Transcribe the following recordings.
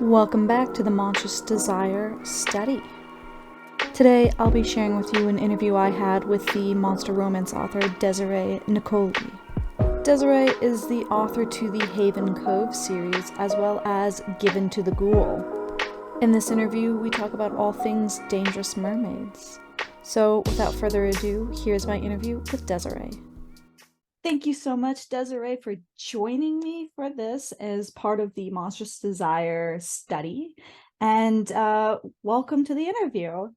Welcome back to the Monstrous Desire study. Today I'll be sharing with you an interview I had with the monster romance author Desirée Niccoli. Desiree is the author to the Haven Cove series as well as Given to the Ghoul. In this interview, we talk about all things dangerous mermaids. So without further ado, here's my interview with Desiree. Thank you so much, Desiree, for joining me for this as part of the Monstrous Desire study. And welcome to the interview.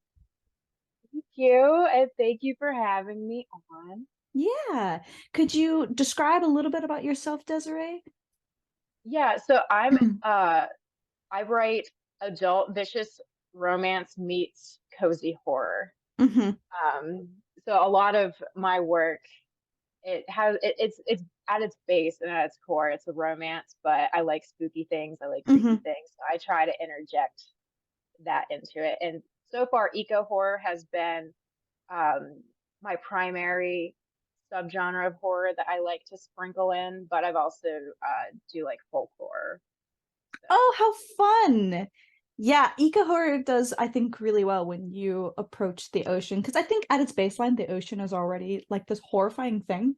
Thank you, and thank you for having me on. Yeah. Could you describe a little bit about yourself, Desiree? Yeah, so I write adult vicious romance meets cozy horror. Mm-hmm. Um, so a lot of my work, it's at its base and at its core, it's a romance, but I like spooky things, I like Mm-hmm. creepy things. So I try to interject that into it. And so far, eco horror has been my primary subgenre of horror that I like to sprinkle in, but I've also do like folk horror. Oh, So how fun. Yeah, eco horror does, I think, really well when you approach the ocean. Because I think at its baseline, the ocean is already like this horrifying thing.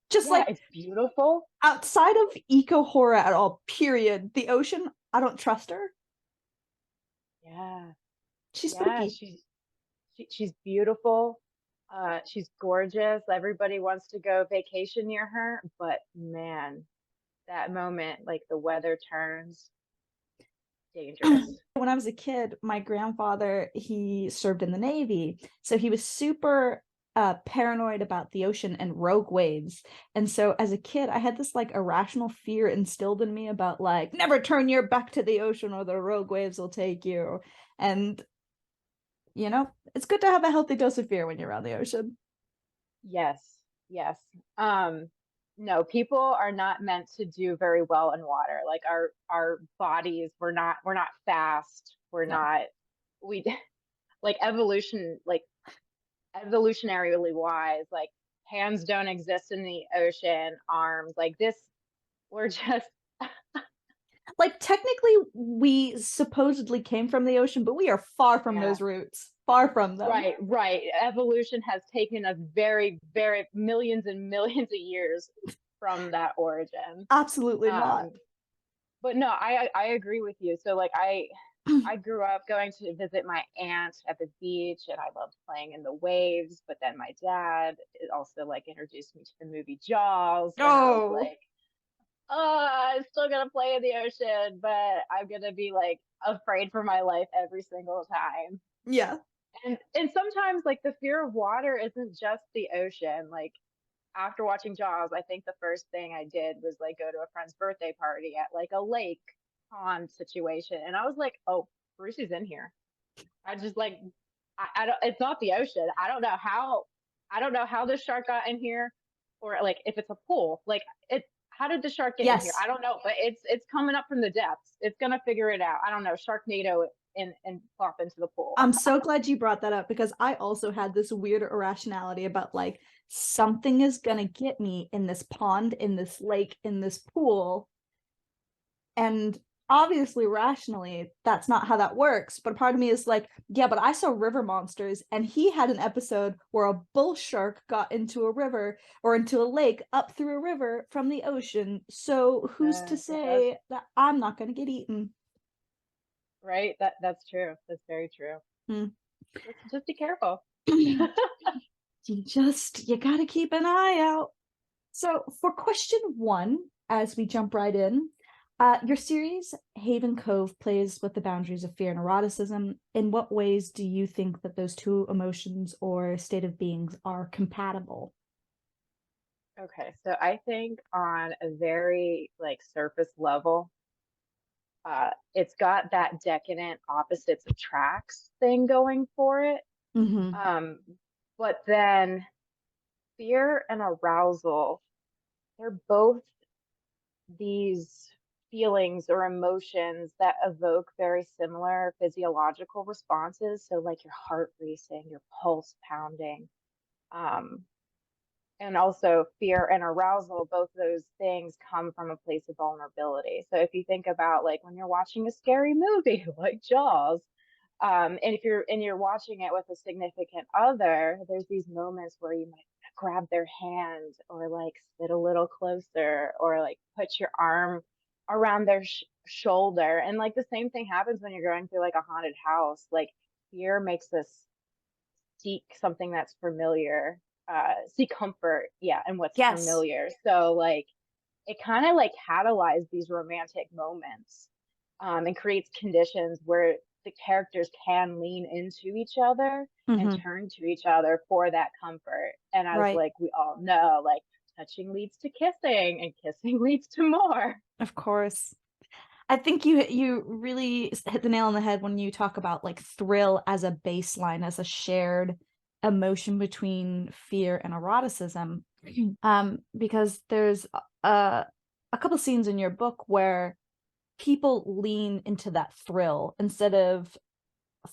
Just yeah, like it's beautiful. outside of eco horror at all, period. The ocean, I don't trust her. Yeah, She's yeah, spooky. she's beautiful. She's gorgeous. Everybody wants to go vacation near her, but man, that moment, like the weather turns dangerous. When I was a kid, my grandfather, he served in the Navy. So he was super paranoid about the ocean and rogue waves. And so as a kid, I had this like irrational fear instilled in me about like, never turn your back to the ocean or the rogue waves will take you. And, it's good to have a healthy dose of fear when you're around the ocean. Yes, yes. Um, no, people are not meant to do very well in water. Like our bodies, we're not fast. We're No. not we like evolutionarily wise, like hands don't exist in the ocean, arms like this. We're just Like technically we supposedly came from the ocean, but we are far from yeah. those roots. Far from them. Right, right. Evolution has taken us very, very millions and millions of years from that origin. Absolutely not. Um, but no, I agree with you. So like I grew up going to visit my aunt at the beach and I loved playing in the waves, but then my dad also like introduced me to the movie Jaws and I was Oh, like, "Oh, I'm still gonna play in the ocean, but I'm gonna be like afraid for my life every single time." yeah. And sometimes like the fear of water isn't just the ocean. Like after watching Jaws, I think the first thing I did was like go to a friend's birthday party at like a lake pond situation. And I was like, oh, Brucey's in here. I just like I don't it's not the ocean. I don't know how this shark got in here or like if it's a pool. Like it how did the shark get in here? Yes. I don't know, but it's coming up from the depths. It's gonna figure it out. I don't know, Sharknado and plop into the pool. I'm so glad you brought that up because I also had this weird irrationality about like something is gonna get me in this pond, in this lake, in this pool. And obviously, rationally, that's not how that works. But part of me is like, yeah, but I saw river monsters, and he had an episode where a bull shark got into a river or into a lake up through a river from the ocean. So who's to It does. say that I'm not gonna get eaten? Right? That's true. That's very true. Hmm. Just be careful. You gotta keep an eye out. So for question one, as we jump right in, your series Haven Cove plays with the boundaries of fear and eroticism. In what ways do you think that those two emotions or state of beings are compatible? Okay, so I think on a very like surface level, it's got that decadent opposites attracts thing going for it. Mm-hmm. Um, but then fear and arousal, they're both these feelings or emotions that evoke very similar physiological responses. So like your heart racing, your pulse pounding. Um, and also fear and arousal, both those things come from a place of vulnerability. So if you think about like when you're watching a scary movie like Jaws, and if you're watching it with a significant other, there's these moments where you might grab their hand or like sit a little closer or like put your arm around their shoulder. And like the same thing happens when you're going through like a haunted house. Like fear makes us seek something that's familiar, seek comfort, yeah, and what's Yes. familiar. So like it kind of like catalyzes these romantic moments, and creates conditions where the characters can lean into each other and Hmm. turn to each other for that comfort. And as Right. like we all know, like touching leads to kissing and kissing leads to more. Of course. I think you really hit the nail on the head when you talk about like thrill as a baseline, as a shared emotion between fear and eroticism. Because there's a couple scenes in your book where people lean into that thrill instead of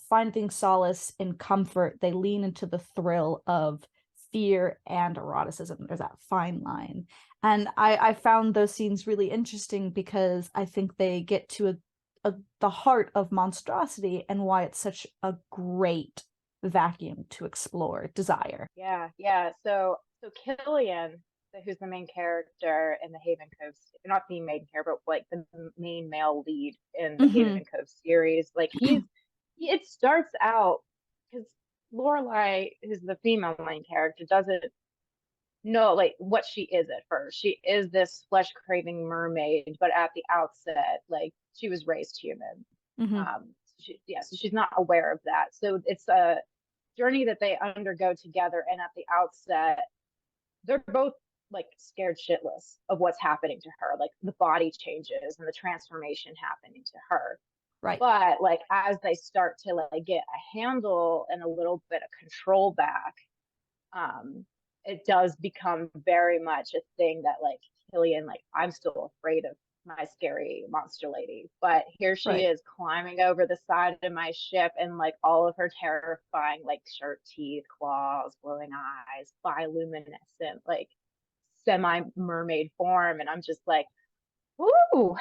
finding solace in comfort. They lean into the thrill of fear and eroticism. There's that fine line. And I found those scenes really interesting because I think they get to the heart of monstrosity and why it's such a great vacuum to explore desire. Yeah, yeah. So Killian, who's the main character in the Haven Cove, not the main character, but like the main male lead in the Haven Hmm. Cove series, like it starts out because Lorelai, who's the female main character, doesn't know like what she is at first. She is this flesh craving mermaid, but at the outset, like she was raised human. Hmm. So she's not aware of that. So it's a journey that they undergo together. And at the outset, they're both like scared shitless of what's happening to her, like the body changes and the transformation happening to her. Right. But like as they start to like get a handle and a little bit of control back, it does become very much a thing that like Killian, like I'm still afraid of my scary monster lady, but here she Right. is climbing over the side of my ship and like all of her terrifying like sharp teeth, claws, glowing eyes, bioluminescent, like semi mermaid form. And I'm just like, ooh,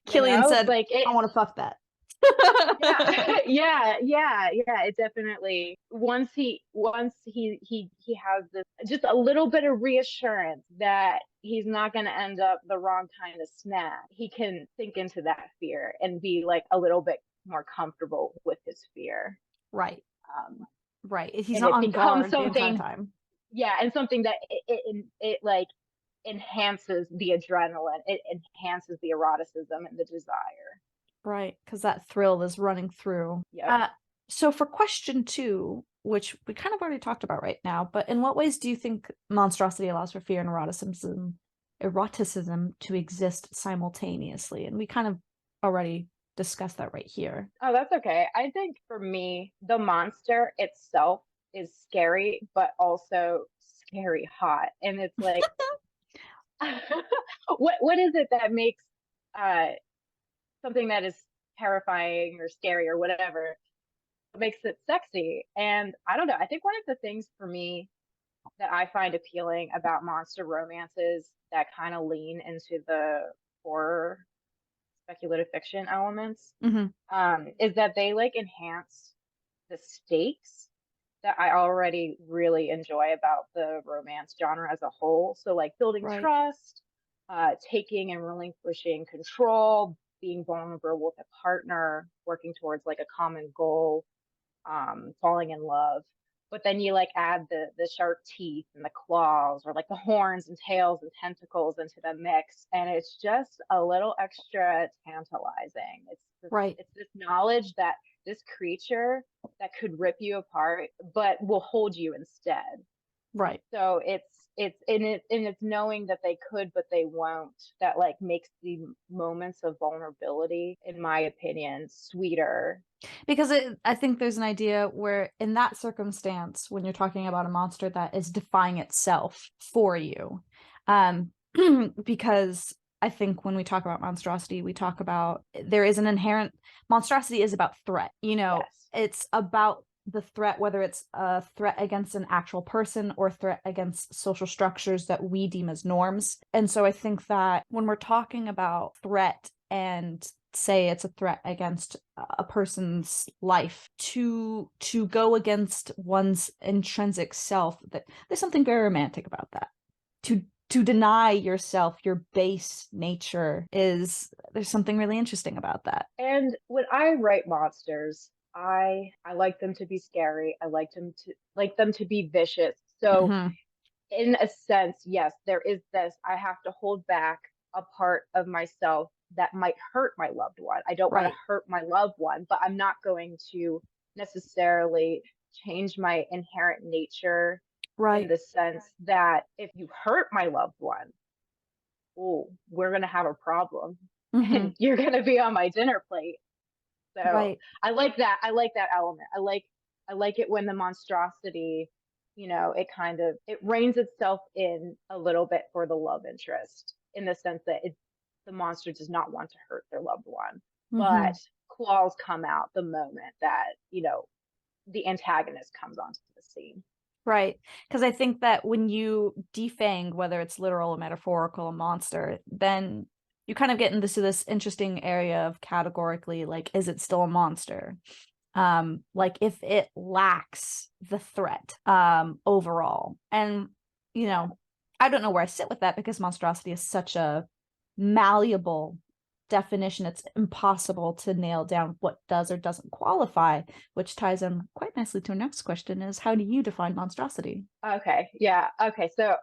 Killian said, like I it, want to fuck that. yeah, yeah. It definitely once he has this just a little bit of reassurance that he's not going to end up the wrong kind of snack. He can sink into that fear and be like a little bit more comfortable with his fear. Right. Um, Right. He's and not it on becomes guard the entire something, time. yeah, and something that it like enhances the adrenaline. It enhances the eroticism and the desire. Right, because that thrill is running through. Yep. So for question two, which we kind of already talked about right now, but in what ways do you think monstrosity allows for fear and eroticism to exist simultaneously? And we kind of already discussed that right here. Oh, that's okay. I think for me, the monster itself is scary, but also scary hot. And it's like, what is it that makes uh something that is terrifying or scary or whatever makes it sexy? And I don't know. I think one of the things for me that I find appealing about monster romances that kind of lean into the horror speculative fiction elements, Hmm. is that they like enhance the stakes that I already really enjoy about the romance genre as a whole. So like building Right, trust, taking and relinquishing control, being vulnerable with a partner, working towards like a common goal, falling in love. But then you like add the sharp teeth and the claws or like the horns and tails and tentacles into the mix, and it's just a little extra tantalizing. right, It's this knowledge that this creature that could rip you apart, but will hold you instead. right. So it's knowing that they could, but they won't. That like makes the moments of vulnerability, in my opinion, sweeter. Because I think there's an idea where, in that circumstance, when you're talking about a monster that is defying itself for you, um, because I think when we talk about monstrosity, we talk about there is an inherent monstrosity is about threat. Yes. It's about the threat, whether it's a threat against an actual person or a threat against social structures that we deem as norms. And so I think that when we're talking about threat and say it's a threat against a person's life, to go against one's intrinsic self, that there's something very romantic about that. To deny yourself your base nature, is there's something really interesting about that. And when I write monsters, I like them to be scary. I like them to be vicious. So Hmm. in a sense, yes, there is this. I have to hold back a part of myself that might hurt my loved one. I don't want to Right. hurt my loved one, but I'm not going to necessarily change my inherent nature in Right. the sense that if you hurt my loved one, oh, we're going to have a problem Hmm. and you're going to be on my dinner plate. So Right. I like that. I like that element. I like it when the monstrosity, it kind of it reins itself in a little bit for the love interest in the sense that the monster does not want to hurt their loved one, but Hmm. claws come out the moment that, the antagonist comes onto the scene. Right. Because I think that when you defang, whether it's literal or metaphorical, a monster, then you kind of get into this interesting area of categorically, like, is it still a monster? Like if it lacks the threat, overall. And, you Yeah. know, I don't know where I sit with that because monstrosity is such a malleable definition. It's impossible to nail down what does or doesn't qualify, which ties in quite nicely to our next question is, how do you define monstrosity? Okay. Yeah. Okay. So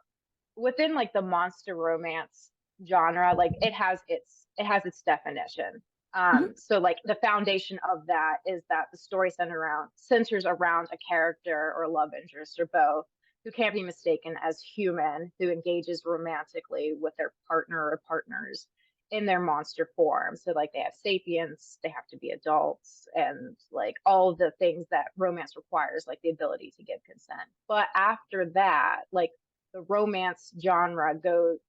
within like the monster romance genre, like it has its definition. Mhm. So like the foundation of that is that the story centers around a character or love interest or both who can't be mistaken as human, who engages romantically with their partner or partners in their monster form. So like they have sapience, they have to be adults, and like all the things that romance requires, like the ability to give consent. But after that, like the monster romance genre goes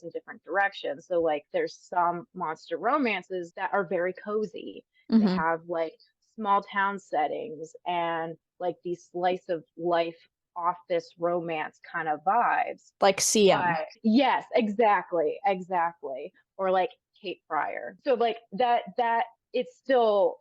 in different directions. So like there's some monster romances that are very cozy. They Hmm. have like small town settings and like these slice of life office romance kind of vibes. Like CM. But yes, exactly, exactly. Or like Kate Pryor. So like that it's still,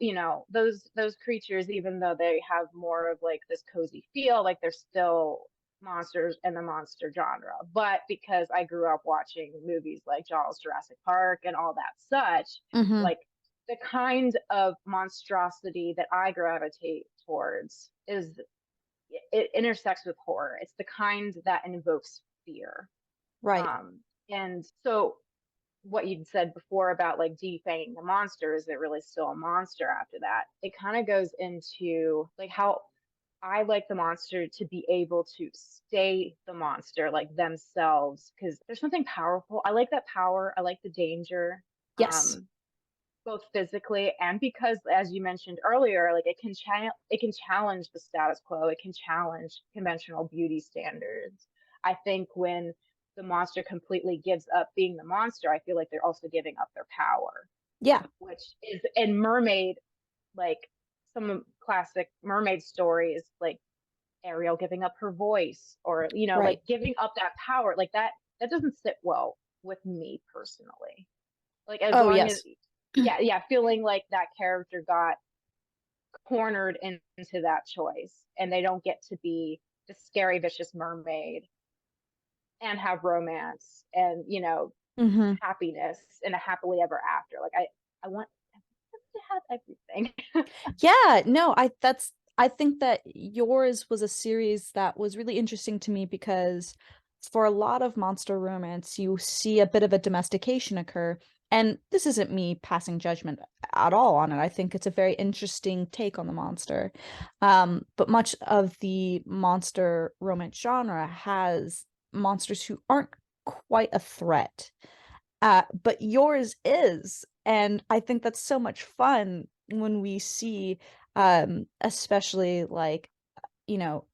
those creatures, even though they have more of like this cozy feel, like they're still monsters in the monster genre. But because I grew up watching movies like Jaws, Jurassic Park, and all that such, Hmm. like the kind of monstrosity that I gravitate towards is it intersects with horror. It's the kind that invokes fear. Right. And so what you'd said before about like defanging the monster, is it really still a monster after that? It kind of goes into like how I like the monster to be able to stay the monster, like themselves, because there's something powerful. I like that power. I like the danger. Yes. Both physically and because, as you mentioned earlier, like it can challenge the status quo. It can challenge conventional beauty standards. I think when the monster completely gives up being the monster, I feel like they're also giving up their power, Yeah. which is in mermaid, like some classic mermaid stories, like Ariel giving up her voice, or Right. like giving up that power, like that doesn't sit well with me personally. Like as Oh, long as, yes. yeah, yeah, feeling like that character got cornered into that choice and they don't get to be the scary vicious mermaid and have romance and Hmm. happiness and a happily ever after. Like I want to have everything. Yeah, no, I think that yours was a series that was really interesting to me because for a lot of monster romance, you see a bit of a domestication occur. And this isn't me passing judgment at all on it. I think it's a very interesting take on the monster. But much of the monster romance genre has monsters who aren't quite a threat. But yours is. And I think that's so much fun when we see, especially like, you know,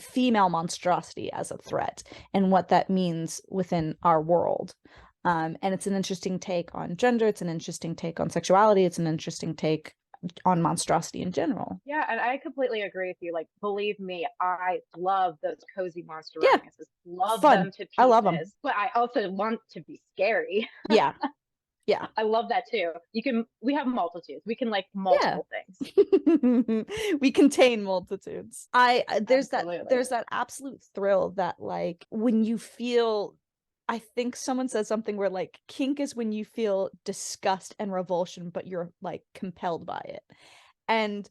female monstrosity as a threat and what that means within our world. And it's an interesting take on gender. It's an interesting take on sexuality. It's an interesting take on monstrosity in general. Yeah, and I completely agree with you. Like, believe me, I love those cozy monster Yeah, romances. Love fun. them to I love them. pieces. But I also want to be scary. Yeah, yeah, I love that too. We have multitudes. We can like yeah. multiple things. We contain multitudes. There's Absolutely. that absolute thrill that like when you feel, I think someone says something where like kink is when you feel disgust and revulsion, but you're like compelled by it. And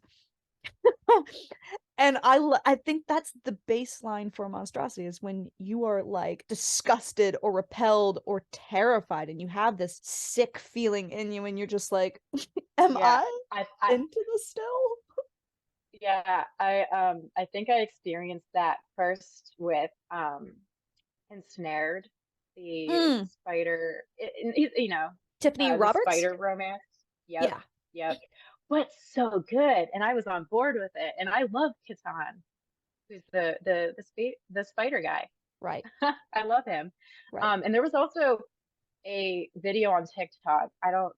and I think that's the baseline for monstrosity is when you are like disgusted or repelled or terrified and you have this sick feeling in you and you're just like, am Yeah. I I into this still? yeah, I think I experienced that first with Ensnared, the Mm, spider, Tiffany the Roberts? spider romance. Yep, Yeah, yep. But so good, and I was on board with it. And I love Kitan, who's the spider guy. right, I love him. right. And there was also a video on TikTok. I don't.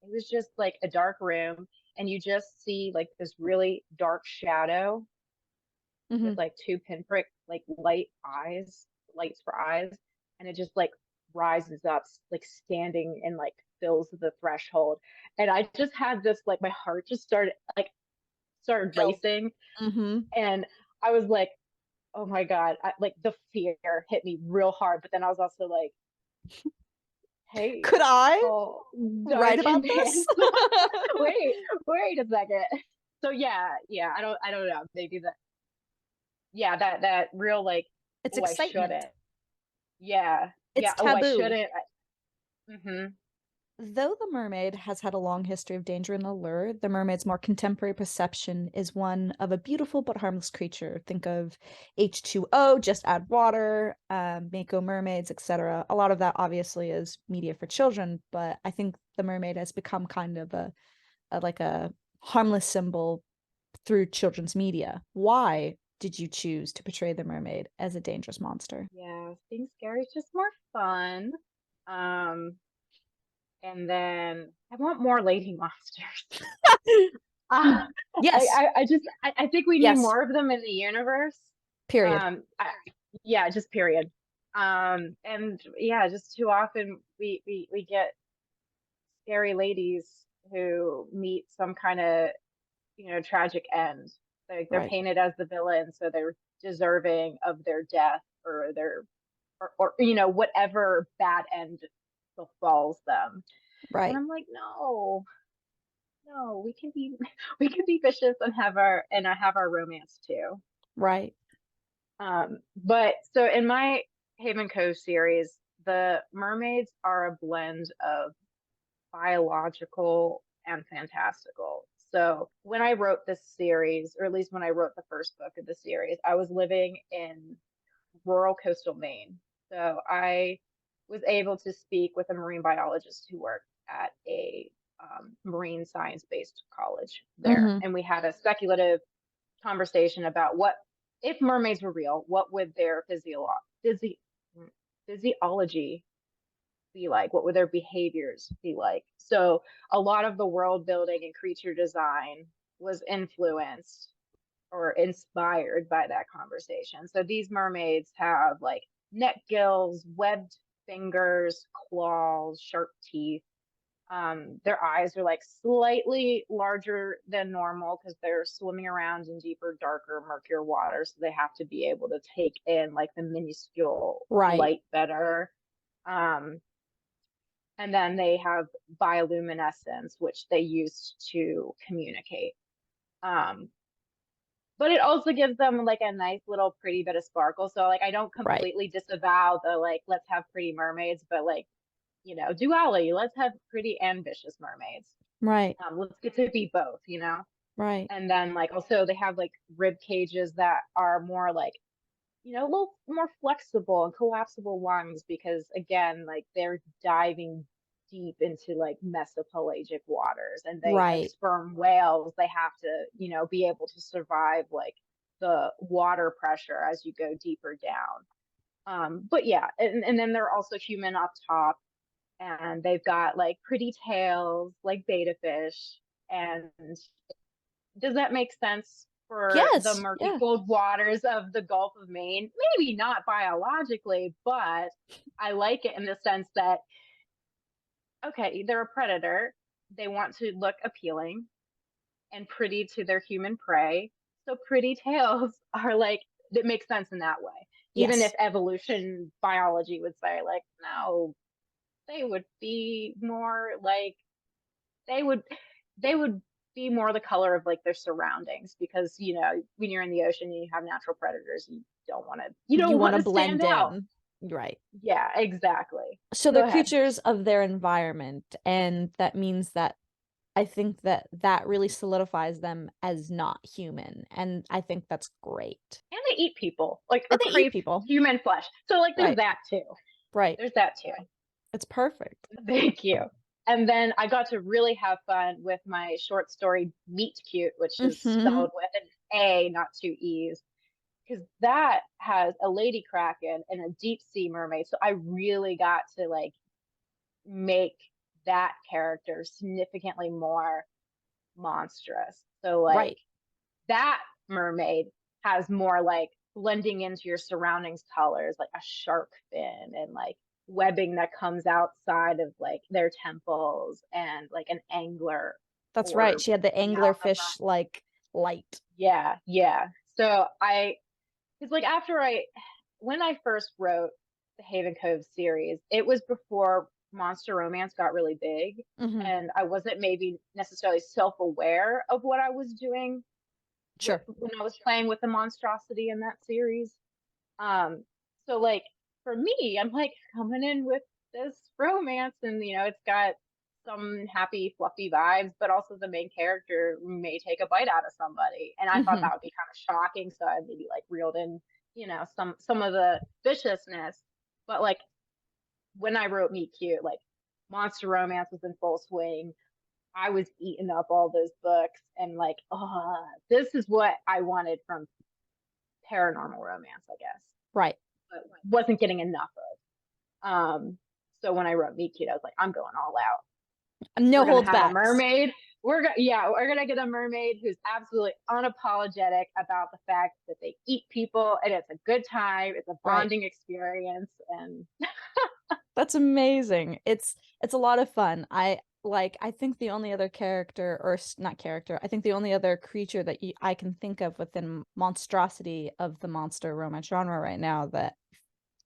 It was just like a dark room, and you just see like this really dark shadow with Hmm. like two pinprick like lights for eyes, and it just like rises up, like standing and like fills the threshold. And I just had this like my heart just started Bill. racing, Hmm. and I was like, oh my God, like the fear hit me real hard. But then I was also like, hey, Could I oh, write dark about and this? handsome. wait, wait a second. So yeah, I don't know. Maybe that, yeah, that real like, It's oh, I excitement. shouldn't. Yeah, It's yeah. Oh, I taboo. shouldn't. Mm-hmm. Though the mermaid has had a long history of danger and allure, the mermaid's more contemporary perception is one of a beautiful but harmless creature. Think of H2O, just add water, Mako mermaids, etc. A lot of that obviously is media for children, but I think the mermaid has become kind of a harmless symbol through children's media. Why did you choose to portray the mermaid as a dangerous monster? Yeah, being scary is just more fun. Um, and then I want more lady monsters. Ah, Yes, I think we need yes, more of them in the universe. period. I, yeah, just period. And yeah, just too often we get scary ladies who meet some kind of, tragic end. Like they're Right, painted as the villain, so they're deserving of their death or or whatever bad end befalls them. And right, I'm like, no, no, we can be we can be vicious and have our romance too. right, But so in my Haven Cove series, the mermaids are a blend of biological and fantastical. So when I wrote this series, or at least when I wrote the first book of the series, I was living in rural coastal Maine. So I was able to speak with a marine biologist who worked at a marine science based college there. hmm, And we had a speculative conversation about what, if mermaids were real, what would their physiology be like? What would their behaviors be like? So a lot of the world building and creature design was influenced or inspired by that conversation. So these mermaids have like net gills, webbed fingers, claws, sharp teeth. Their eyes are like slightly larger than normal because they're swimming around in deeper, darker, murkier water. So they have to be able to take in like the minuscule right, light better. Um, and then they have bioluminescence, which they use to communicate. Um, but it also gives them like a nice little pretty bit of sparkle. So like I don't right, completely disavow the like let's have pretty mermaids, but like duality. Let's have pretty ambitious mermaids. right, Let's get to be both, right, And then like also they have like rib cages that are more like a little more flexible and collapsible lungs because again, like they're diving deep into like mesopelagic waters and they like right, sperm whales, they have to, be able to survive like the water pressure as you go deeper down. But yeah, and then they're also human up top and they've got like pretty tails like beta fish. And does that make sense for the Yes. murky Yeah. cold waters of the Gulf of Maine? Maybe not biologically, but I like it in the sense that, okay, they're a predator. They want to look appealing and pretty to their human prey. So pretty tails are like, it makes sense in that way. Even if Yes. evolution biology would say, like, no, they would be more like, they would they would be more the color of like their surroundings, because when you're in the ocean and you have natural predators, you You don't want want to to stand blend out. in. Right. Yeah, exactly. So Go they're ahead. creatures of their environment, and that means that I think that that really solidifies them as not human, and I think that's great. And they eat people, like, And or they eat crave people. human flesh. So like there's Right. that too. Right. There's that too. It's perfect. Thank you. And then I got to really have fun with my short story Meet Cute, which is Hmm. spelled with an A, not two E's, because that has a lady kraken and a deep sea mermaid. So I really got to like make that character significantly more monstrous. So like Right. that mermaid has more like blending into your surroundings colors, like a shark fin and like webbing that comes outside of like their temples, and like an angler That's right. orb She had the coming out the anglerfish front. like light. Yeah, yeah. So it's like when I first wrote the Haven Cove series, it was before monster romance got really big, Hmm. and I wasn't maybe necessarily self-aware of what I was doing Sure. when I was playing with the monstrosity in that series. Um, so like for me, I'm like coming in with this romance, and it's got some happy, fluffy vibes, but also the main character may take a bite out of somebody, and I thought Hmm. that would be kind of shocking. So I maybe like reeled in, some of the viciousness, but like when I wrote Meet Cute, like monster romance was in full swing. I was eating up all those books, and like, oh, this is what I wanted from paranormal romance, I guess, Right. but wasn't getting enough of. So when I wrote Meet Cute, I was like, I'm going all out. No We're gonna holds have a backs. mermaid. We're gonna get a mermaid who's absolutely unapologetic about the fact that they eat people, and it's a good time. It's a Right. bonding experience, and That's amazing. It's a lot of fun. I think the only other character or not character, I think the only other creature that I can think of within monstrosity of the monster romance genre right now that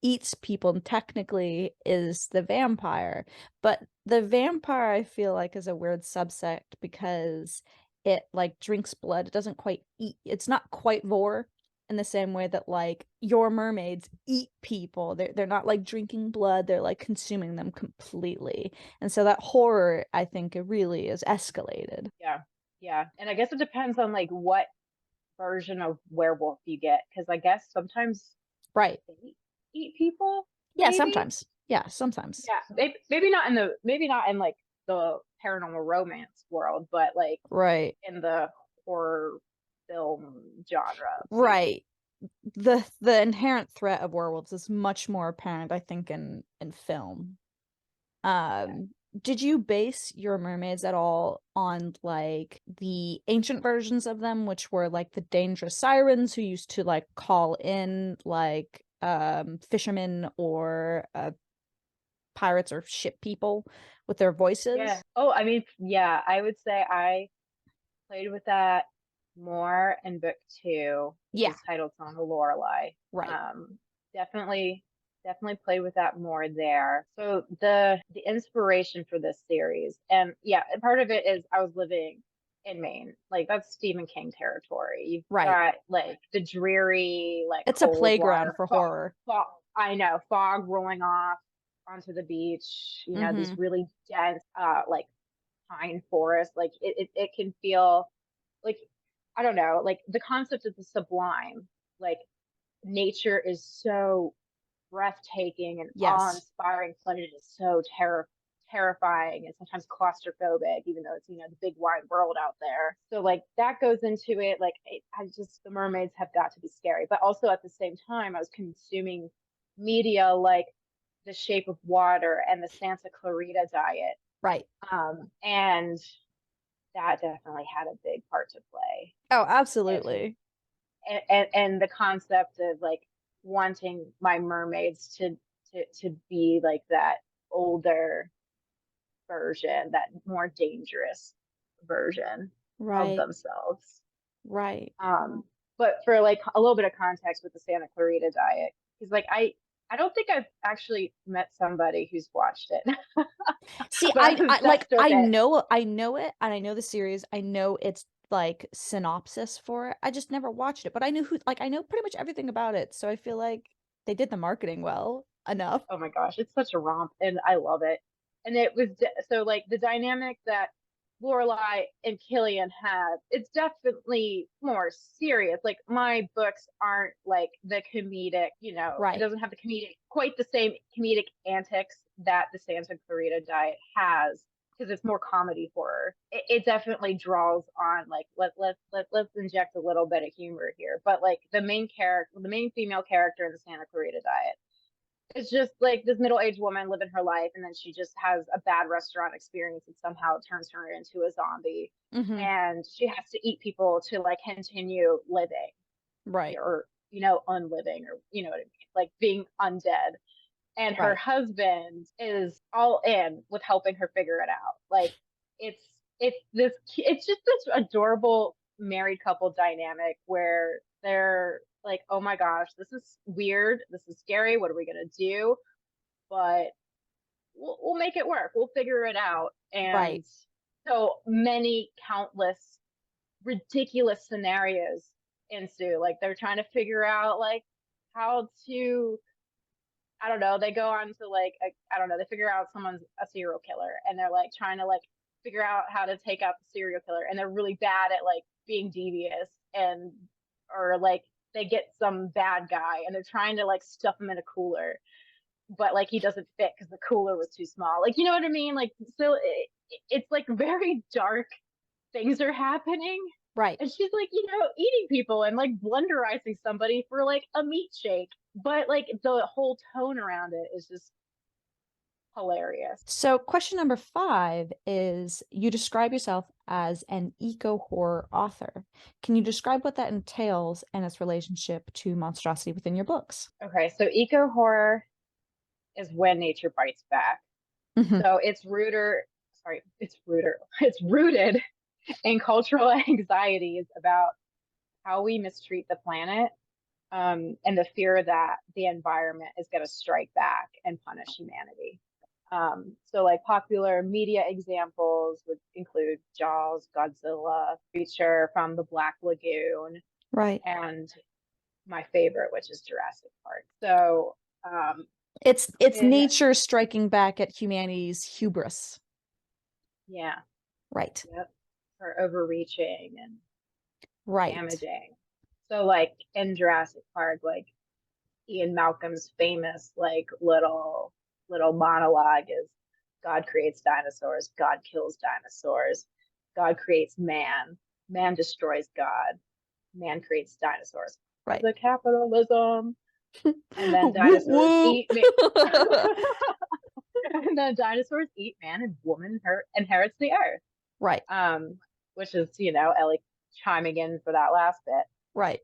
eats people technically is the vampire. But the vampire I feel like is a weird subsect because it like drinks blood. It doesn't quite eat. It's not quite vor in the same way that like your mermaids eat people. They're not like drinking blood, they're like consuming them completely. And so that horror, I think, it really is escalated. yeah, yeah. And I guess it depends on like what version of werewolf you get, because I guess sometimes Right. they eat people, Yeah, maybe. sometimes. Yeah, sometimes. Yeah, maybe not in like the paranormal romance world, but like Right. in the horror film genre, maybe. Right. The inherent threat of werewolves is much more apparent, I think, in film. Yeah. Did you base your mermaids at all on like the ancient versions of them, which were like the dangerous sirens who used to like call in like fishermen or pirates or ship people with their Yeah. voices? Oh, I mean, yeah, I would say I played with that more in book two, which Yeah, is titled Song of Lorelei. right. Um, definitely, definitely played with that more there. So the inspiration for this series, and yeah, part of it is I was living in Maine. Like that's Stephen King territory. You've Right. got like the dreary, like It's a cold playground water, for horror. I know, fog rolling off onto the beach. These Mm-hmm. really dense, like pine forest. Like it can feel like, I don't know, like the concept of the sublime. Like nature is so breathtaking and Yes. awe-inspiring, but it is so terrifying and sometimes claustrophobic, even though it's the big wide world out there. So like that goes into it. Like I just, the mermaids have got to be scary, but also at the same time I was consuming media like The Shape of Water and the Santa Clarita Diet, Right. and that definitely had a big part to play. Oh, And absolutely. and the concept of like wanting my mermaids to be like that older version, that more dangerous version of Right. themselves. Right. Um, but for like a little bit of context with the Santa Clarita Diet, because like I don't think I've actually met somebody who's watched it, See, but I'm I like obsessed with it. I know it and I know the series. I know its like synopsis for it. I just never watched it, but I knew who like I know pretty much everything about it. So I feel like they did the marketing well enough. Oh my gosh, it's such a romp, and I love it. And it was so like the dynamic that Lorelai and Killian have, it's definitely more serious. Like my books aren't like the comedic, it Right. doesn't have the comedic quite the same comedic antics that the Santa Clarita Diet has because it's more comedy horror. It definitely draws on like let's inject a little bit of humor here. But like the main female character in the Santa Clarita Diet, it's just like this middle-aged woman living her life, and then she just has a bad restaurant experience and somehow turns her into a zombie, Mm-hmm. and she has to eat people to like continue living, Right. or unliving, or you know what I mean, like being undead. And her Right. husband is all in with helping her figure it out. Like it's it's just this adorable married couple dynamic where they're like, oh my gosh, this is weird, this is scary, what are we gonna do? But we'll make it work, we'll figure it out. Right. And so many countless ridiculous scenarios ensue. Like they're trying to figure out like how to, I don't know, they go on to like I don't know, they figure out someone's a serial killer, and they're like trying to like figure out how to take out the serial killer, and they're really bad at like being devious, and or like they get some bad guy and they're trying to like stuff him in a cooler, but like he doesn't fit because the cooler was too small. Like, you know what I mean? Like, so it's like very dark things are happening. Right. And she's like, eating people and like blenderizing somebody for like a meat shake. But like the whole tone around it is just hilarious. So, question number 5 is you describe yourself as an eco horror author. Can you describe what that entails and its relationship to monstrosity within your books? Okay, so eco horror is when nature bites back. Hmm. So it's rooted in cultural anxieties about how we mistreat the planet, and the fear that the environment is going to strike back and punish humanity. So, like popular media examples would include Jaws, Godzilla, Creature from the Black Lagoon, Right. and my favorite, which is Jurassic Park. So, It's in nature striking back at humanity's hubris. yeah, Right. yep, for overreaching and Right. damaging. So, like in Jurassic Park, like Ian Malcolm's famous like little monologue is God creates dinosaurs, God kills dinosaurs, God creates man, man destroys God, man creates dinosaurs. Right. The capitalism, and then Woo dinosaurs woo. eat me. And then dinosaurs eat man, and woman inherits the earth. Right. Um, which is, Ellie chiming in for that last bit. Right.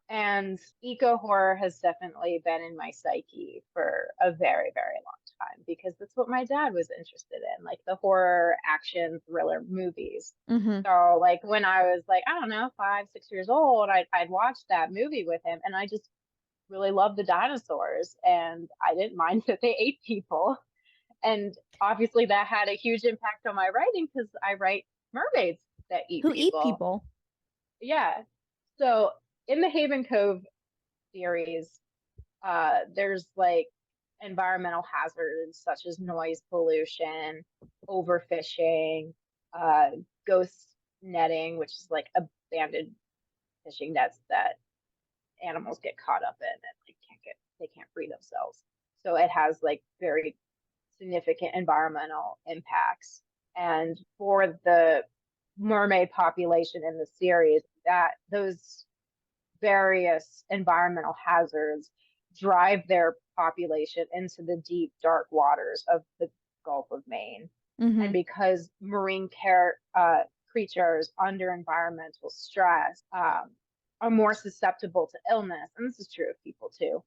And eco horror has definitely been in my psyche for a very, very long time because that's what my dad was interested in, like the horror action thriller movies. Hmm. So, like when I was like, I don't know, 5, 6 years old, I'd watched that movie with him, and I just really loved the dinosaurs, and I didn't mind that they ate people. And obviously, that had a huge impact on my writing because I write mermaids that eat Who eat people. people? Yeah. So in the Haven Cove series, there's like environmental hazards such as noise pollution, overfishing, uh, ghost netting, which is like abandoned fishing nets that animals get caught up in and they can't free themselves. So it has like very significant environmental impacts. And for the mermaid population in the series, that those various environmental hazards drive their population into the deep, dark waters of the Gulf of Maine. And Hmm. because marine creatures under environmental stress are more susceptible to illness, and this is true of people too.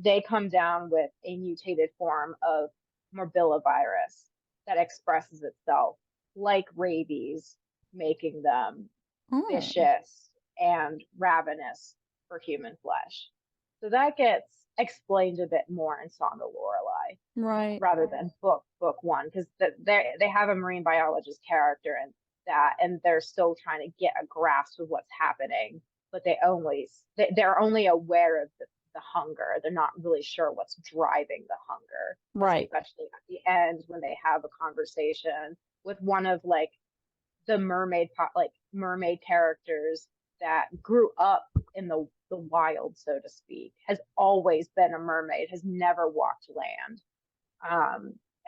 They come down with a mutated form of morbillivirus that expresses itself like rabies, making them Oh, vicious and ravenous for human flesh. So that gets explained a bit more in Song of Lorelei right. rather than book one, because they have a marine biologist character in that, and they're still trying to get a grasp of what's happening, but they're only aware of the hunger. They're not really sure what's driving the hunger, Right. especially at the end when they have a conversation with one of like the mermaid characters that grew up in the wild, so to speak, has always been a mermaid, has never walked land.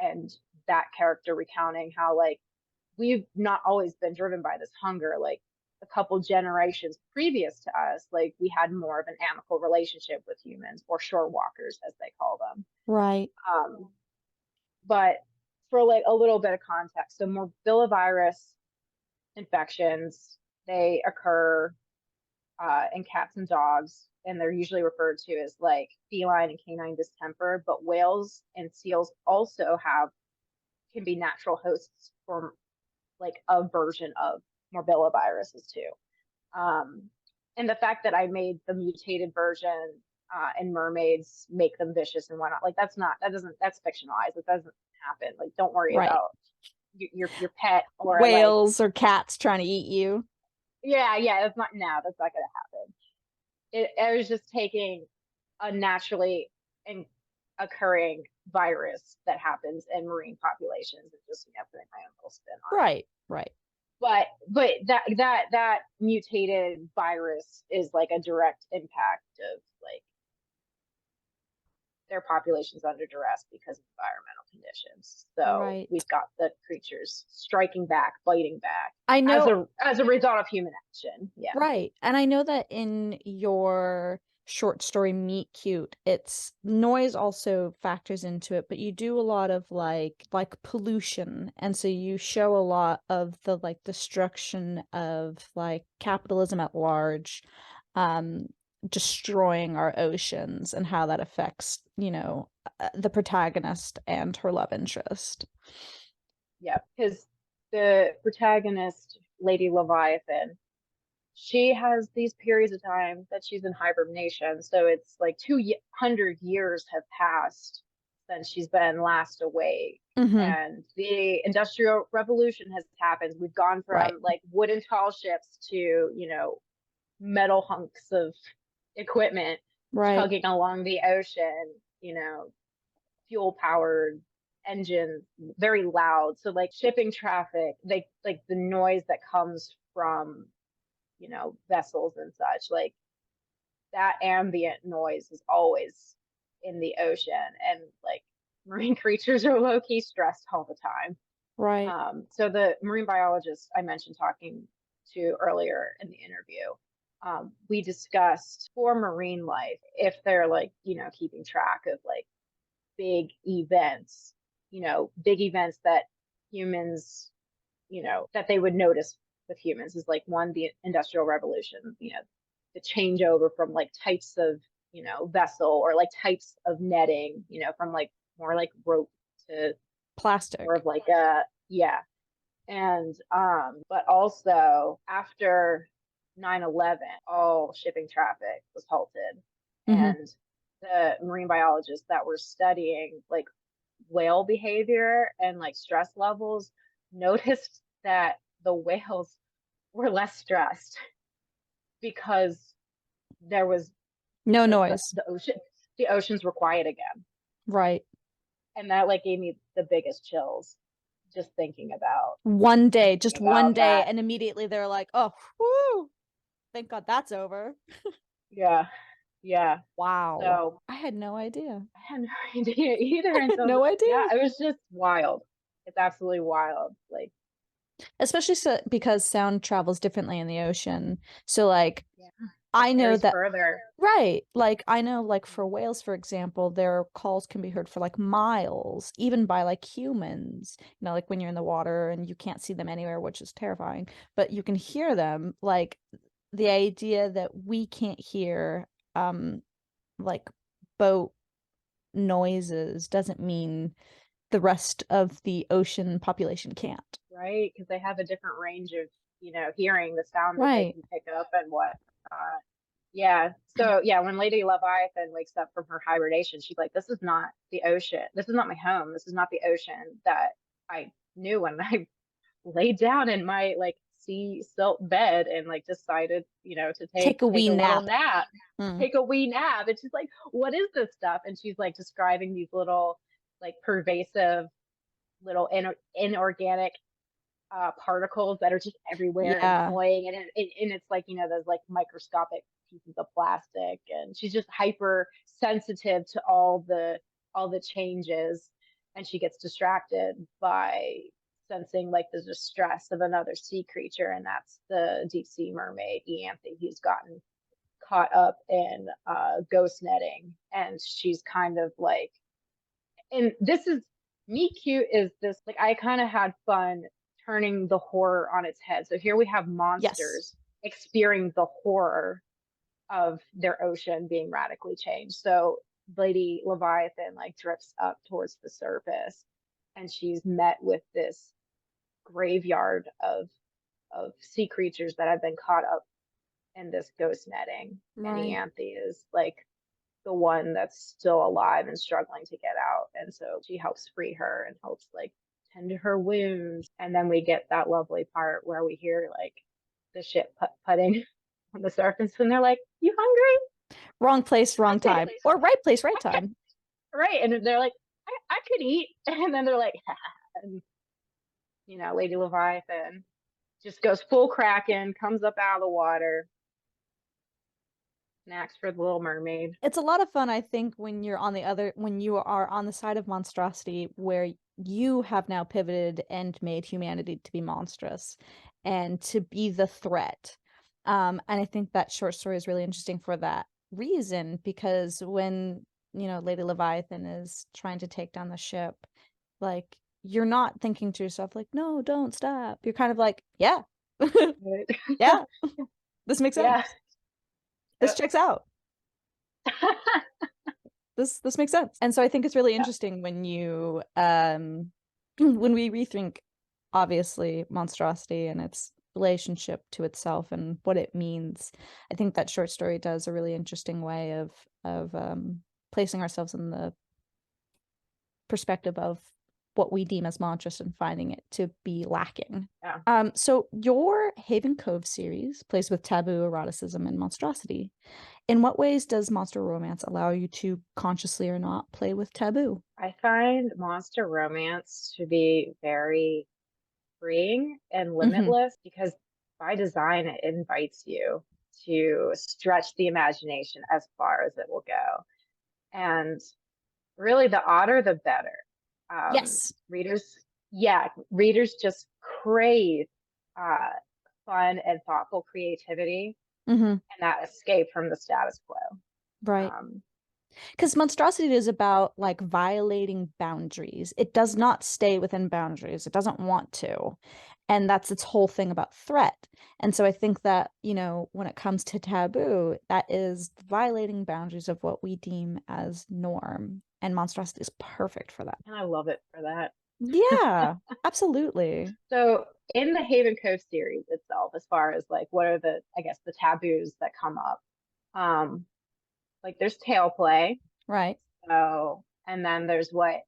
And that character recounting how like we've not always been driven by this hunger, like a couple generations previous to us, like we had more of an amicable relationship with humans, or shore walkers as they call them. Right. But for like a little bit of context, so morbillivirus infections, they occur in cats and dogs, and they're usually referred to as like feline and canine distemper. But whales and seals also can be natural hosts for like a version of morbilliviruses too. Um, and the fact that I made the mutated version and mermaids make them vicious and whatnot, like that's fictionalized. It doesn't happen. Like, don't worry Right. about your pet or like, Whales or cats trying to eat you. yeah, that's not gonna happen. I was just taking a naturally in, occurring virus that happens in marine populations and just putting my own little spin on it. Right. Right. But that mutated virus is like a direct impact of like their populations under duress because of environmental conditions. So Right. we've got the creatures striking back, biting back I know. as a result of human action. Yeah. Right. And I know that in your short story Meet Cute, it's noise also factors into it, but you do a lot of like pollution. And so you show a lot of the like destruction of like capitalism at large, um, destroying our oceans and how that affects, the protagonist and her love interest. Yeah. Because the protagonist, Lady Leviathan, she has these periods of time that she's in hibernation. So it's like 200 years have passed since she's been last awake. Hmm. And the Industrial Revolution has happened. We've gone Right. from like wooden tall ships to, metal hunks of equipment Right. chugging along the ocean, fuel powered engines, very loud. So like shipping traffic, like the noise that comes from vessels and such, like that ambient noise is always in the ocean, and like marine creatures are low key stressed all the time. Right. So the marine biologist I mentioned talking to earlier in the interview, we discussed for marine life if they're like keeping track of like big events that humans that they would notice with humans is like one, the industrial revolution, the changeover from like types of, vessel or like types of netting, from like more like rope to more Plastic. of like a, yeah. And, but also after 9/11, all shipping traffic was halted. Hmm. And the marine biologists that were studying like whale behavior and like stress levels noticed that the whales were less stressed because there was No like noise. the oceans were quiet again. Right. And that like gave me the biggest chills just One day, thinking just one about day, that. and immediately they're like, "Oh, whoo! Thank God that's over." Yeah, yeah. Wow. So I had no idea. I had no idea either I had until no idea. yeah, it was just wild. It's absolutely wild. Like, Especially because sound travels differently in the ocean. So like yeah. I know carries that. further. Right. Like I know like for whales, for example, their calls can be heard for like miles, even by like humans. Like when you're in the water and you can't see them anywhere, which is terrifying, but you can hear them. Like the idea that we can't hear like boat noises doesn't mean the rest of the ocean population can't. Right? Because they have a different range of, hearing the sound that they Right. can pick up and what. Yeah. So yeah, when Lady Leviathan wakes up from her hibernation, she's like, "This is not the ocean. This is not my home. This is not the ocean that I knew when I laid down in my like sea silt bed and like decided, to Take take a take wee a little nap. nap, Mm. take a wee nap." And she's like, "What is this stuff?" And she's like describing these little like pervasive little inorganic particles that are just everywhere and Yeah. cloying, and it's like those like microscopic pieces of plastic, and she's just hyper sensitive to all the changes, and she gets distracted by sensing like the distress of another sea creature, and that's the deep sea mermaid Ianthe, who's gotten caught up in ghost netting, and she's kind of like, and this is me cute is this like I kind of had fun turning the horror on its head. So here we have Yes. monsters experiencing the horror of their ocean being radically changed. So Lady Leviathan like drifts up towards the surface, and she's met with this graveyard of sea creatures that have been caught up in this ghost netting. And Right. Ianthe is like the one that's still alive and struggling to get out. And so she helps free her and helps like tend to her wounds. And then we get that lovely part where we hear like the ship putting on the surface, and they're like, "You hungry?" Wrong place, wrong That's time. it. Or right place, right time. Right. And they're like, I could eat. And then they're like, and, Lady Leviathan just goes full Kraken, comes up out of the water, snacks for the Little Mermaid. It's a lot of fun, I think, when you are on the side of monstrosity, where you have now pivoted and made humanity to be monstrous and to be the threat. And I think that short story is really interesting for that reason, because when, Lady Leviathan is trying to take down the ship, like, you're not thinking to yourself, like, no, don't stop. You're kind of like, yeah, Right. yeah, this makes Yeah. sense. This checks out. This makes sense. And so I think it's really Yeah. interesting when you when we rethink obviously monstrosity and its relationship to itself and what it means. I think that short story does a really interesting way of placing ourselves in the perspective of what we deem as monstrous and finding it to be lacking. Yeah. So your Haven Cove series plays with taboo, eroticism, and monstrosity. In what ways does monster romance allow you to consciously or not play with taboo? I find monster romance to be very freeing and Hmm. limitless because by design it invites you to stretch the imagination as far as it will go. And really, the odder, the better. Yes. Readers just crave uh, fun and thoughtful creativity Hmm. and that escape from the status quo. Right. Um, Because monstrosity is about like violating boundaries. It does not stay within boundaries. It doesn't want to. And that's its whole thing about threat. And so I think that, when it comes to taboo, that is violating boundaries of what we deem as norm. And monstrosity is perfect for that. and I love it for that. Yeah, absolutely. So in the Haven Cove series itself, as far as like what are I guess the taboos that come up, um, like there's tail play. Right. So, and then there's what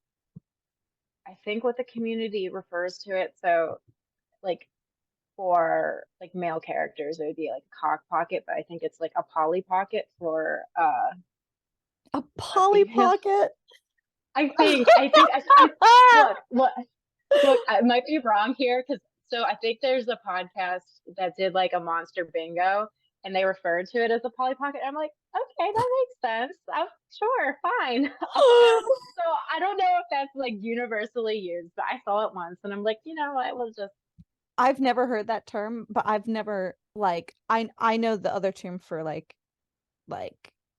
I think what the community refers to it. So like for like male characters, it would be like a cock pocket, but I think it's like a polly pocket for A a Polly female. Pocket. I look, I might be wrong here because so I think there's a podcast that did like a monster bingo and they referred to it as a Polly Pocket. I'm like, okay, that makes sense. I'm sure, fine. So I don't know if that's like universally used, but I saw it once and I'm like, you know what, we'll just I've never heard that term, but I've never like I know the other term for like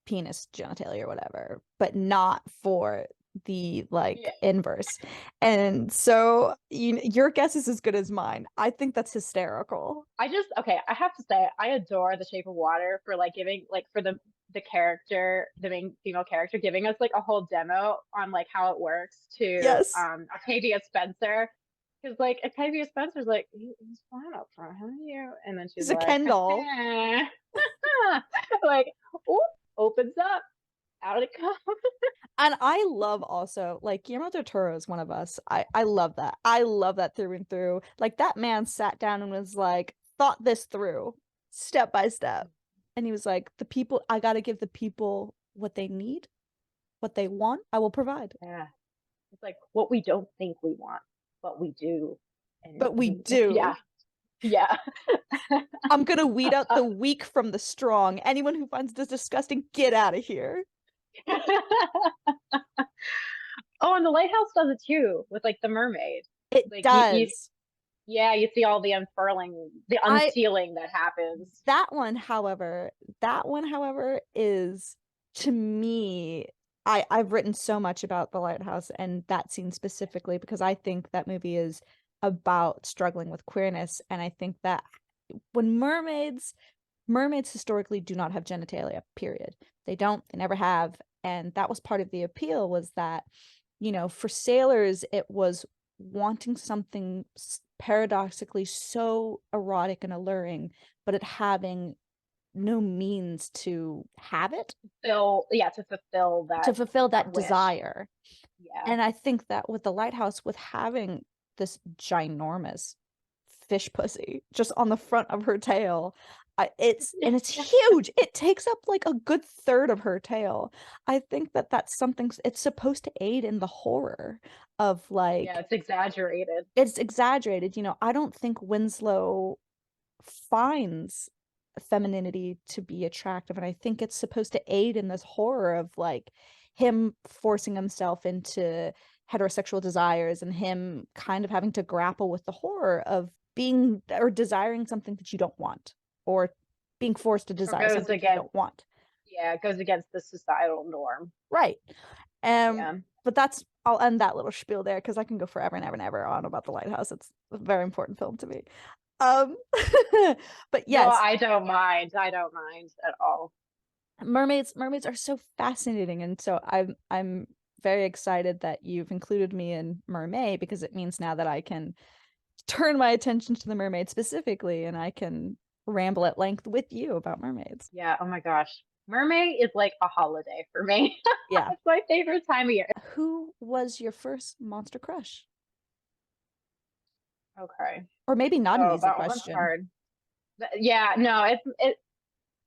penis genitalia or whatever, but not for the Yeah. like inverse. And so your guess is as good as mine. I think that's hysterical. Okay, I have to say I adore The Shape of Water for like giving like for the character, the main female character giving us like a whole demo on like how it works to Yes. Octavia Spencer. Because like Octavia Spencer's like, he's fine up front, huh? You? And then she's He's a like, Ken doll. like, oop, opens up, out it comes. And I love also like Guillermo del Toro is one of us. I love that. I love that through and through. Like that man sat down and was like, thought this through step by step. And he was like, the people, I gotta give the people what they need, what they want, I will provide. Yeah. It's like what we don't think we want, but we do. And But we do. yeah, yeah. I'm gonna weed out the weak from the strong. Anyone who finds this disgusting, get out of here. Oh, and the lighthouse does it too with like the mermaid. It Like you does. yeah, you see all the unfurling, the I unsealing that happens. that one, however, is to me, I've written so much about The Lighthouse and that scene specifically because I think that movie is about struggling with queerness. And I think that when mermaids historically do not have genitalia, period. They don't, they never have. And that was part of the appeal was that, for sailors, it was wanting something paradoxically so erotic and alluring, but it having no means to have it, Yeah, to fulfill that that wish. desire. Yeah. And I think that with the lighthouse, with having this ginormous fish pussy just on the front of her tail, it's huge. It takes up like a good third of her tail. I think that that's something it's supposed to aid in the horror of Yeah, like it's exaggerated. it's exaggerated. I don't think Winslow finds femininity to be attractive, and I think it's supposed to aid in this horror of like him forcing himself into heterosexual desires and him kind of having to grapple with the horror of being or desiring something that you don't want or being forced to Or desire goes something you against don't want. yeah, it goes against the societal norm. Right. Yeah. But I'll end that little spiel there because I can go forever and ever and ever on about The Lighthouse. It's a very important film to me. Um, but No, yes, I don't mind. I don't mind at all. mermaids are so fascinating, and so I'm very excited that you've included me in Mermaid because it means now that I can turn my attention to the mermaid specifically, and I can ramble at length with you about mermaids. Yeah, oh my gosh. Mermaid is like a holiday for me. Yeah. It's my favorite time of year. Who was your first monster crush? Okay. Or maybe not an Oh, easy that one's question. hard. Yeah, no, I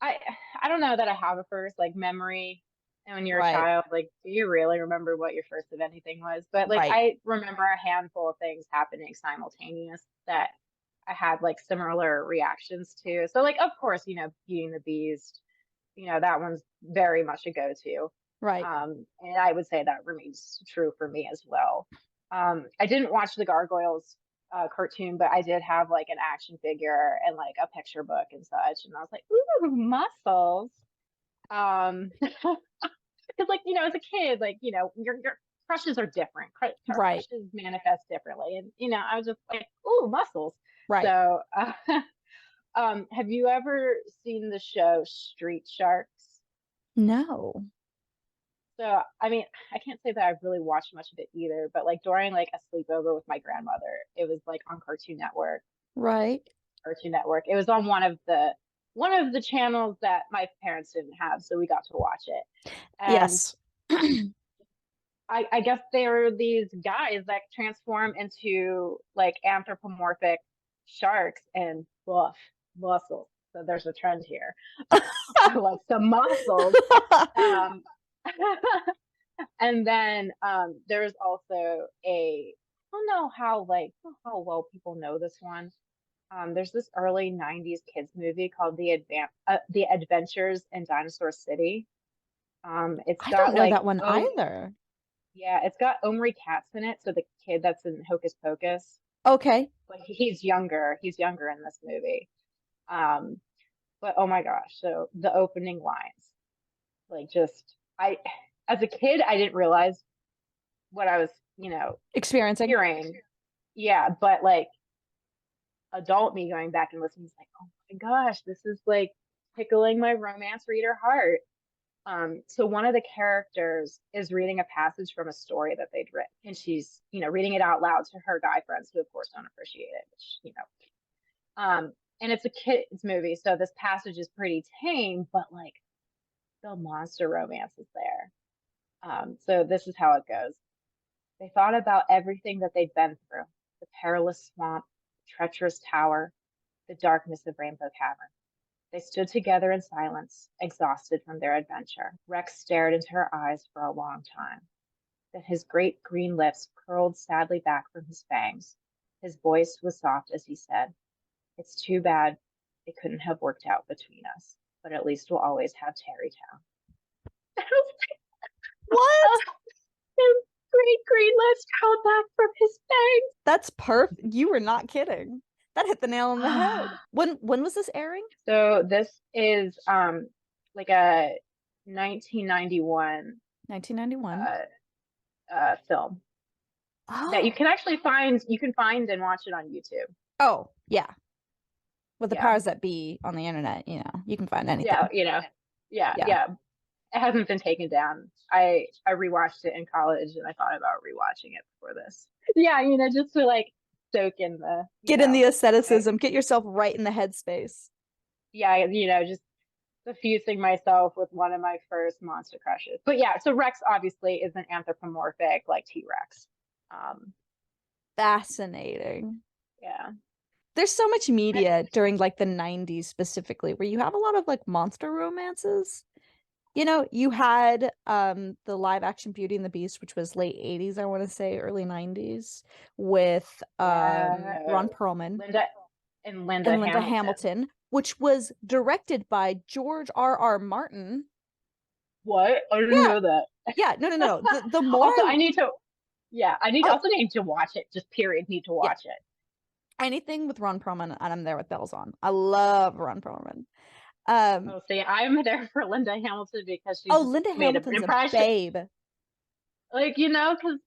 I don't know that I have a first like memory. And when you're a Right, child, like, do you really remember what your first of anything was? But like right. I remember a handful of things happening simultaneous that I had like similar reactions to. So like of course, Beauty and the Beast, that one's very much a go-to. Right. And I would say that remains true for me as well. I didn't watch the Gargoyles cartoon, but I did have like an action figure and like a picture book and such. And I was like, ooh, muscles. Because like, as a kid, like, your crushes are different. Right. Crushes manifest differently. And, I was just like, ooh, muscles. Right. So, have you ever seen the show Street Sharks? No. So, I mean, I can't say that I've really watched much of it either, but like during like a sleepover with my grandmother, it was like on Right. Cartoon Network. It was on one of the channels that my parents didn't have, so we got to watch it. And Yes. I guess there are these guys that transform into like anthropomorphic sharks and buff muscles. So there's a trend here. I like some muscles. Um, And then there's also I don't know how well people know this one. There's this early 90s kids movie called The Adventures in Dinosaur City. It's I don't got know like that one either. yeah, it's got Omri Katz in it, so the kid that's in Hocus Pocus. Okay. but he's younger. He's younger in this movie. Um, but oh my gosh, so the opening lines, like just I as a kid, I didn't realize what I was, Experiencing. hearing. Yeah, but like adult me going back and listening is like, oh my gosh, this is like tickling my romance reader heart. So one of the characters is reading a passage from a story that they'd written, and she's, reading it out loud to her guy friends who of course don't appreciate it, and it's a kid's movie, so this passage is pretty tame, but like the monster romance is there. So this is how it goes. They thought about everything that they'd been through, the perilous swamp, the treacherous tower, the darkness of Rainbow Cavern. They stood together in silence, exhausted from their adventure. Rex stared into her eyes for a long time. Then his great green lips curled sadly back from his fangs. His voice was soft as he said, "It's too bad it couldn't have worked out between us, but at least we'll always have Tarrytown." What? His great green lips curled back from his That's perfect. You were not kidding. That hit the nail on the head. fangs. When was this airing? So this is like a 1991 1991. film that Oh. you can find and watch it on YouTube. Oh, yeah. With the Yeah. powers that be on the internet, you can find Yeah, anything. yeah, Yeah. yeah. It hasn't been taken down. I rewatched it in college and I thought about rewatching it before this. Yeah, just to like soak in the, Get in the I, asceticism, get yourself right in the headspace. yeah, just suffusing myself with one of my first monster crushes. But yeah, so Rex obviously is an anthropomorphic like T-Rex. Um, Fascinating. yeah. There's so much media during like the 90s specifically where you have a lot of like monster romances. You had the live action Beauty and the Beast, which was late 80s, I want to say, early 90s, with Yeah. Ron Perlman Linda and Linda and Linda Hamilton. Hamilton, which was directed by George R. R. Martin. What? I didn't Yeah, know that. yeah, no, no, no, no. The more Also, I need to, yeah, oh also need to watch it. Just period, need to yeah, watch it. anything with Ron Perlman, and I'm there with bells on. I love Ron Perlman. Um, Oh, see, I'm there for Linda Hamilton because she oh, just Linda made an Hamilton's a impression. babe. Like, because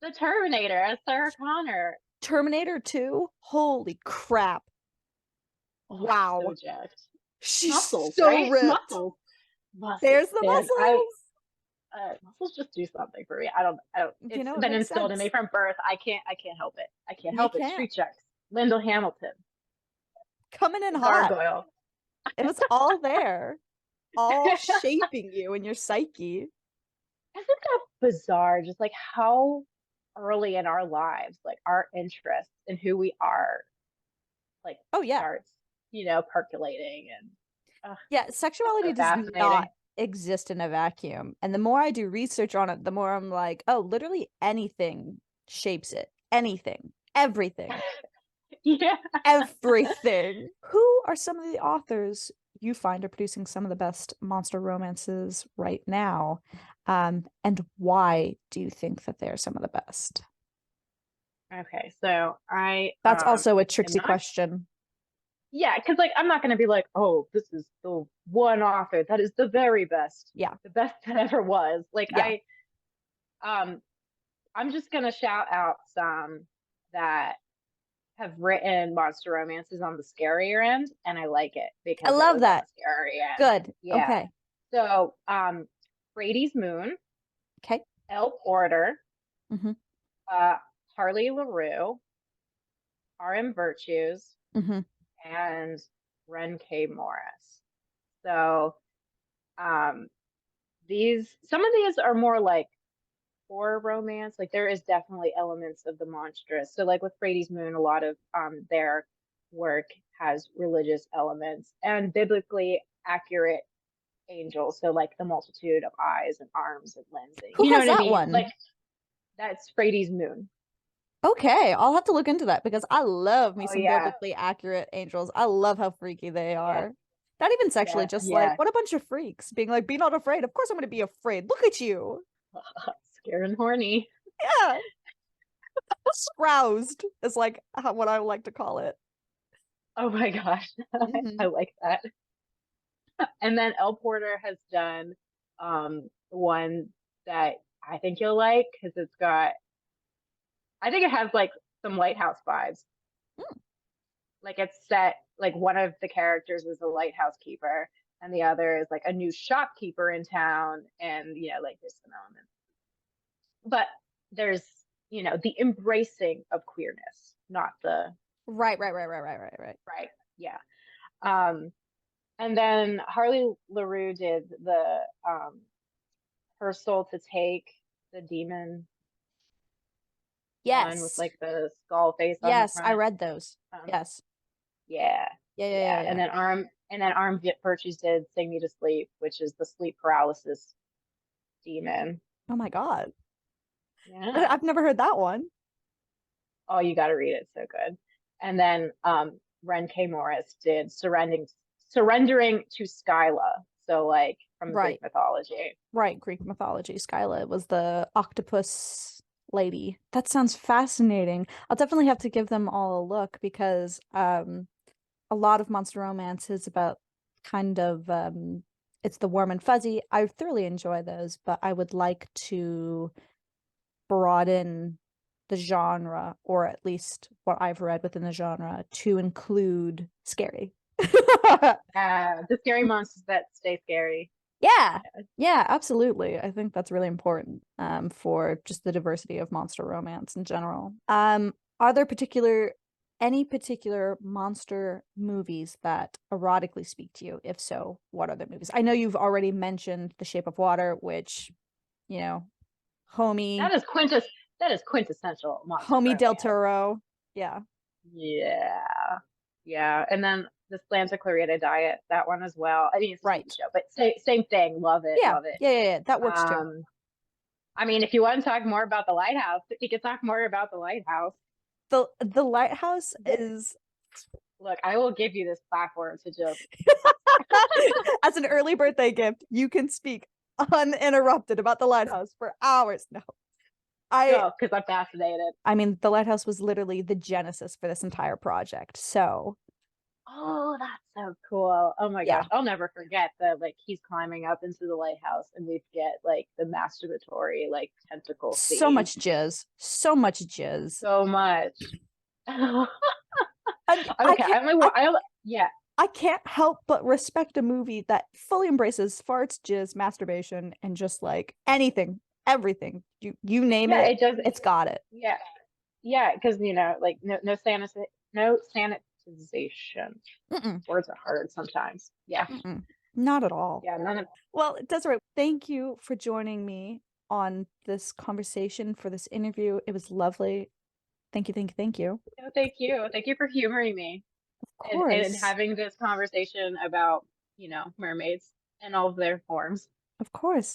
the Terminator as Sarah Connor. Terminator 2, holy crap. Oh, Wow. so jacked. She's Muscles, so right? ripped. Muscles. Muscles, There's the man. muscles. Muscles just do something for me. I don't, it's It been makes instilled in me sense. from birth. I can't help it. I can't You help it. can't. Street Sharks. Linda Hamilton. Coming in The hot. gargoyle. It was all there, all shaping you and your psyche. Isn't that bizarre? Just like how early in our lives, like our interests and who we are, like Oh, yeah. starts, percolating and Yeah, it's sexuality so does not fascinating. exist in a vacuum. And the more I do research on it, the more I'm like, oh, literally anything shapes it. Anything. Everything. Yeah. Everything. Who are some of the authors you find are producing some of the best monster romances right now? And why do you think that they're some of the best? Okay, so I That's also a am tricksy not, question. yeah, because like I'm not gonna be like, oh, this is the one author that is the very best, Yeah. the best that ever was. Like Yeah. um I'm just gonna shout out some that have written monster romances on the scarier end, and I like it I because it love was on the that. scary end. Good. Yeah. Okay. So, Brady's Moon, Okay. Elle Porter, Hmm. uh, Harley LaRue, R.M. Virtues, Hmm. and Ren K. Morris. So, um, some of these are more like horror romance. Like there is definitely elements of the monstrous. So like with Brady's Moon, a lot of their work has religious elements and biblically accurate angels. So like the multitude of eyes and arms and limbs. And, Who you know has what I that mean? Like one? that's Brady's Moon. Okay, I'll have to look into that because I love me Oh some yeah. biblically accurate angels. I love how freaky they Yeah. are. Not even sexually, Yeah. just like, Yeah. what a bunch of freaks being like, be not afraid. Of course I'm going to be afraid. Look at you. Scared and horny. Yeah. Sproused is like what I like to call it. Oh my gosh. Hmm. I like that. And then El Porter has done one that I think you'll like because I think it has like some lighthouse vibes. Like it's set like one of the characters is a lighthouse keeper and the other is like a new shopkeeper in town and like there's some elements. But there's the embracing of queerness, not the Right, right, right, right, right, right, right. right. Yeah. Um and then Harley LaRue did the Her Soul to Take, the demon one with Yes. like the skull face on the Yes, I front. read those. Um, Yes. yeah, Yeah, yeah, yeah. yeah, yeah. And then Arm Virtues did Sing Me to Sleep, which is the sleep paralysis demon. Oh my God. Yeah. I've never heard that one. Oh, you got to read it. It's so good. And then Ren K. Morris did Surrendering to Skyla. So like from Greek Right, mythology. right. Greek mythology. Skyla was the octopus lady. That sounds fascinating. I'll definitely have to give them all a look because a lot of monster romance is about kind of it's the warm and fuzzy. I thoroughly enjoy those, but I would like to broaden the genre, or at least what I've read within the genre, to include scary. The scary monsters that stay scary. Yeah. Yeah. Yeah, absolutely. I think that's really important for just the diversity of monster romance in general. Are there any particular monster movies that erotically speak to you? If so, what are the movies? I know you've already mentioned The Shape of Water, which, you know, homie, That is quintessential monster homie Del romance. Toro. Yeah, Yeah. Yeah. And then the Santa Clarita Diet, that one as well. I mean, it's a TV right. show, but same thing. Love it. Yeah, Love it. yeah, yeah, yeah. That works too. Um, I mean, if you want to talk more about the lighthouse, you can talk more about the lighthouse. The Lighthouse is Look, I will give you this platform to just as an early birthday gift, you can speak uninterrupted about the lighthouse for hours. No, I go because I'm fascinated. I mean, the lighthouse was literally the genesis for this entire project. So, Oh, that's so cool. Oh my gosh. yeah, I'll never forget that like he's climbing up into the lighthouse and we get like the masturbatory like tentacle so scene. much jizz, so much jizz. So much. I Okay, can't, I yeah. I can't help but respect a movie that fully embraces farts, jizz, masturbation, and just like anything, everything. You name Yeah, it, it does. it's got it. Yeah. Yeah, because like no sanitization. Mm-mm, Words are hard sometimes. Yeah. mm-mm, not at all. Yeah, none of Well, Desiree, thank you for joining me on this conversation for this interview. It was lovely. Thank you, thank you, thank you. no, thank you. Thank you for humoring me Of and course. having this conversation about, mermaids and all of their forms. Of course.